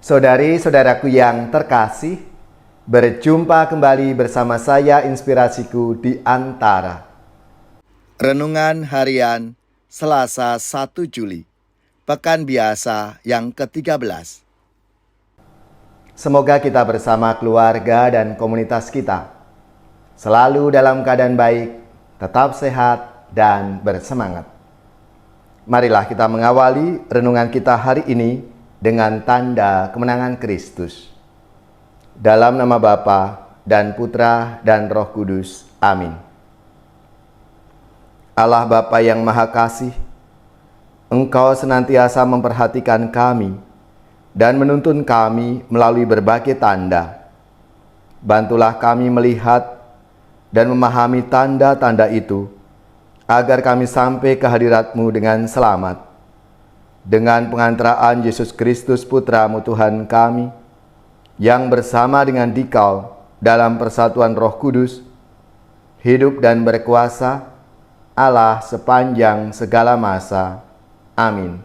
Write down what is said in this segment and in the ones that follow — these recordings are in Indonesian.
Saudari-saudaraku yang terkasih, berjumpa kembali bersama saya Inspirasiku di Antara. Renungan Harian Selasa 1 Juli, Pekan Biasa yang ke-13. Semoga kita bersama keluarga dan komunitas kita selalu dalam keadaan baik, tetap sehat, dan bersemangat. Marilah kita mengawali renungan kita hari ini dengan tanda kemenangan Kristus. Dalam nama Bapa dan Putra dan Roh Kudus. Amin. Allah Bapa yang Maha Kasih, Engkau senantiasa memperhatikan kami dan menuntun kami melalui berbagai tanda. Bantulah kami melihat dan memahami tanda-tanda itu, agar kami sampai ke hadirat-Mu dengan selamat. Dengan pengantaraan Yesus Kristus Putra-Mu Tuhan kami, yang bersama dengan Dikau dalam persatuan Roh Kudus, hidup dan berkuasa Allah sepanjang segala masa. Amin.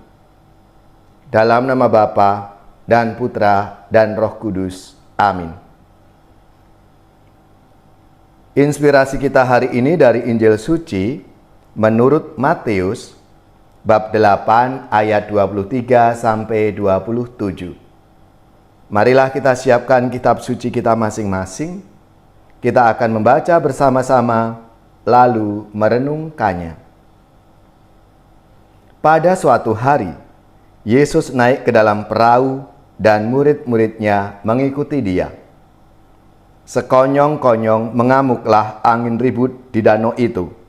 Dalam nama Bapa dan Putra dan Roh Kudus. Amin. Inspirasi kita hari ini dari Injil Suci menurut Matius bab 8 ayat 23 sampai 27. Marilah kita siapkan kitab suci kita masing-masing. Kita akan membaca bersama-sama lalu merenungkannya. Pada suatu hari, Yesus naik ke dalam perahu dan murid-muridnya mengikuti Dia. Sekonyong-konyong mengamuklah angin ribut di danau itu,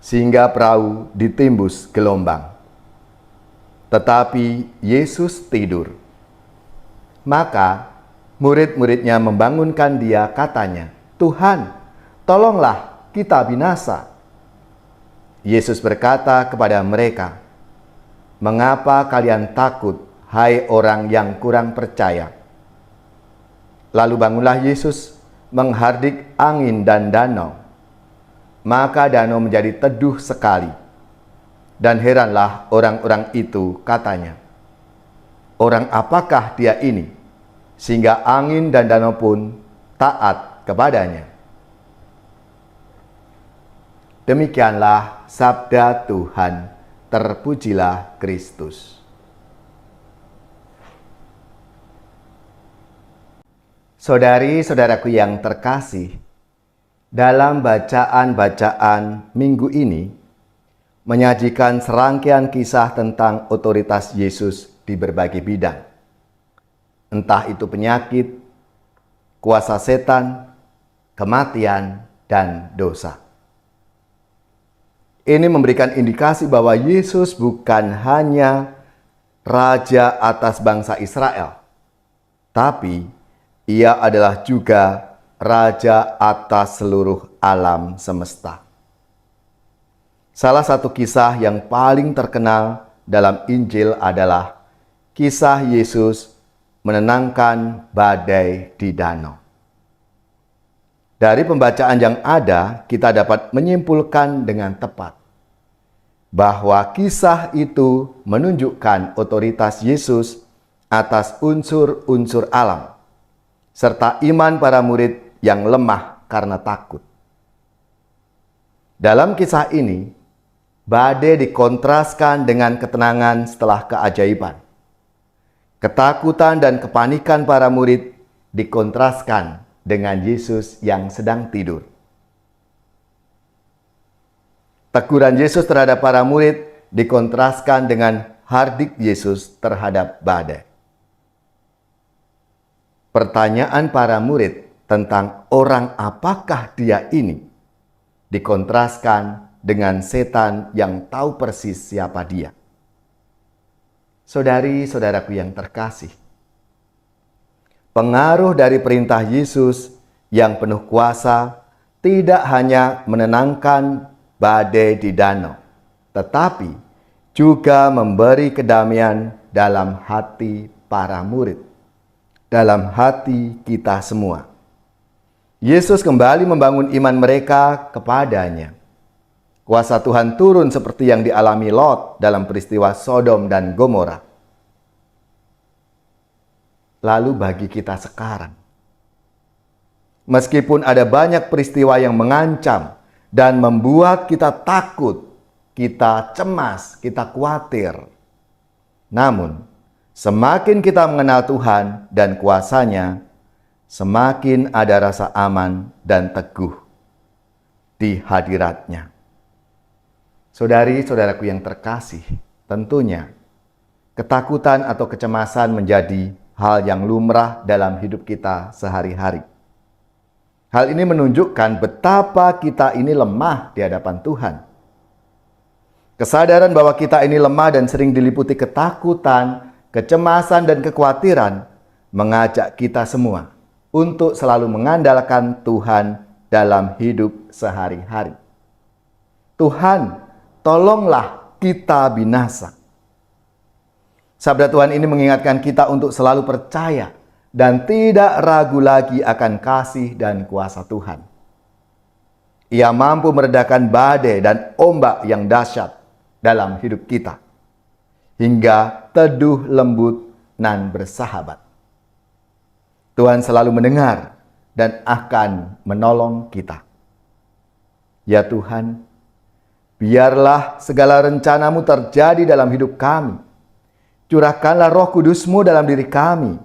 sehingga perahu ditimbus gelombang. Tetapi Yesus tidur. Maka murid-muridnya membangunkan Dia, katanya, "Tuhan, tolonglah, kita binasa." Yesus berkata kepada mereka, "Mengapa kalian takut, hai orang yang kurang percaya?" Lalu bangunlah Yesus menghardik angin dan danau. Maka danau menjadi teduh sekali. Dan heranlah orang-orang itu, katanya, "Orang apakah Dia ini, sehingga angin dan danau pun taat kepadanya?" Demikianlah sabda Tuhan. Terpujilah Kristus. Saudari-saudaraku yang terkasih, dalam bacaan-bacaan minggu ini menyajikan serangkaian kisah tentang otoritas Yesus di berbagai bidang. Entah itu penyakit, kuasa setan, kematian, dan dosa. Ini memberikan indikasi bahwa Yesus bukan hanya raja atas bangsa Israel, tapi Ia adalah juga raja atas seluruh alam semesta. Salah satu kisah yang paling terkenal dalam Injil adalah kisah Yesus menenangkan badai di danau. Dari pembacaan yang ada, kita dapat menyimpulkan dengan tepat bahwa kisah itu menunjukkan otoritas Yesus atas unsur-unsur alam, serta iman para murid yang lemah karena takut. Dalam kisah ini, badai dikontraskan dengan ketenangan setelah keajaiban. Ketakutan dan kepanikan para murid dikontraskan dengan Yesus yang sedang tidur. Teguran Yesus terhadap para murid dikontraskan dengan hardik Yesus terhadap badai. Pertanyaan para murid tentang orang apakah Dia ini dikontraskan dengan setan yang tahu persis siapa Dia. Saudari-saudaraku yang terkasih, pengaruh dari perintah Yesus yang penuh kuasa tidak hanya menenangkan badai di danau, tetapi juga memberi kedamaian dalam hati para murid, dalam hati kita semua. Yesus kembali membangun iman mereka kepadanya. Kuasa Tuhan turun seperti yang dialami Lot dalam peristiwa Sodom dan Gomora. lalu bagi kita sekarang. Meskipun ada banyak peristiwa yang mengancam dan membuat kita takut, kita cemas, kita khawatir. Namun, semakin kita mengenal Tuhan dan kuasa-Nya, semakin ada rasa aman dan teguh di hadirat-Nya. Saudari-saudaraku yang terkasih, tentunya ketakutan atau kecemasan menjadi hal yang lumrah dalam hidup kita sehari-hari. Hal ini menunjukkan betapa kita ini lemah di hadapan Tuhan. Kesadaran bahwa kita ini lemah dan sering diliputi ketakutan, kecemasan, dan kekhawatiran mengajak kita semua untuk selalu mengandalkan Tuhan dalam hidup sehari-hari. Tuhan, tolonglah kita binasa. Sabda Tuhan ini mengingatkan kita untuk selalu percaya dan tidak ragu lagi akan kasih dan kuasa Tuhan. Ia mampu meredakan badai dan ombak yang dahsyat dalam hidup kita, hingga teduh lembut nan bersahabat. Tuhan selalu mendengar dan akan menolong kita. Ya Tuhan, biarlah segala rencana-Mu terjadi dalam hidup kami. Curahkanlah Roh Kudus-Mu dalam diri kami,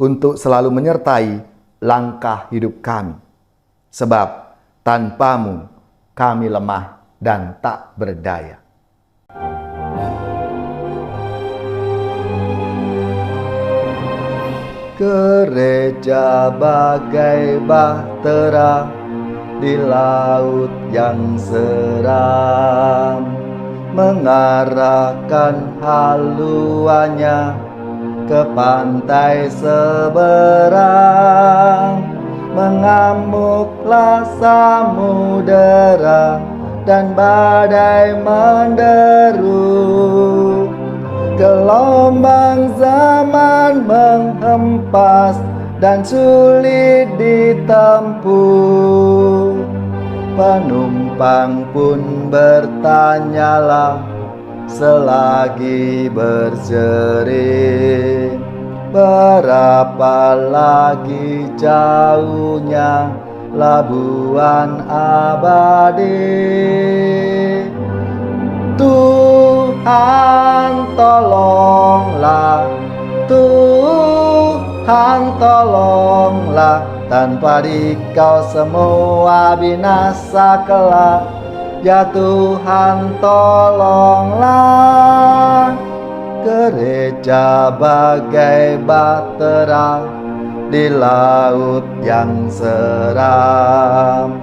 untuk selalu menyertai langkah hidup kami. Sebab tanpa-Mu kami lemah dan tak berdaya. Gereja bagai bahtera di laut yang seram, mengarahkan haluannya ke pantai seberang. Mengamuklah samudera dan badai menderu. Gelombang zaman menghempas dan sulit ditempuh. Penumpang pun bertanyalah selagi berseri, berapa lagi jauhnya labuhan abadi. Tuhan tolonglah, Tuhan tolonglah, tanpa Dikau semua binasa kelak. Ya Tuhan tolonglah. Gereja bagai bahtera di laut yang seram,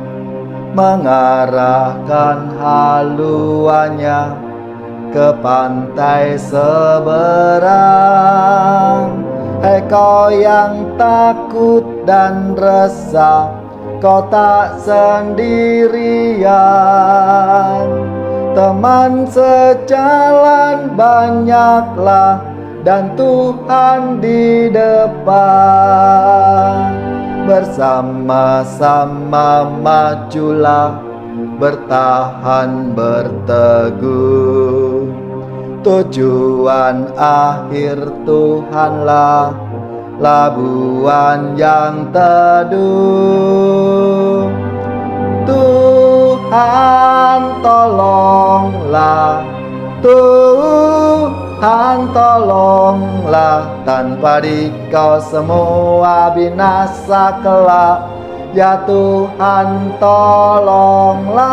mengarahkan haluannya ke pantai seberang. Hai kau yang takut dan resah, kau tak sendirian. Teman sejalan banyaklah dan Tuhan di depan. Bersama-sama majulah, bertahan berteguh. Tujuan akhir Tuhanlah labuhan yang teduh. Tuhan tolonglah, Tuhan tolonglah, tanpa Dikau semua binasa kelak. Ya Tuhan tolonglah.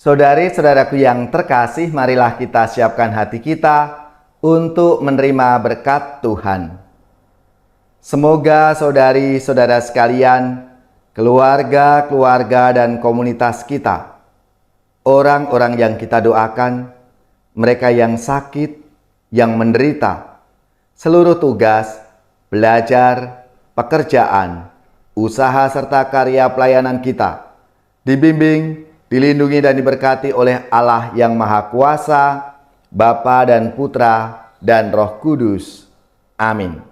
Saudari-saudaraku yang terkasih, marilah kita siapkan hati kita untuk menerima berkat Tuhan. Semoga saudari-saudara sekalian, keluarga-keluarga dan komunitas kita, orang-orang yang kita doakan, mereka yang sakit, yang menderita, seluruh tugas, belajar, pekerjaan, usaha serta karya pelayanan kita, dibimbing, dilindungi dan diberkati oleh Allah yang Maha Kuasa, Bapa dan Putra dan Roh Kudus. Amin.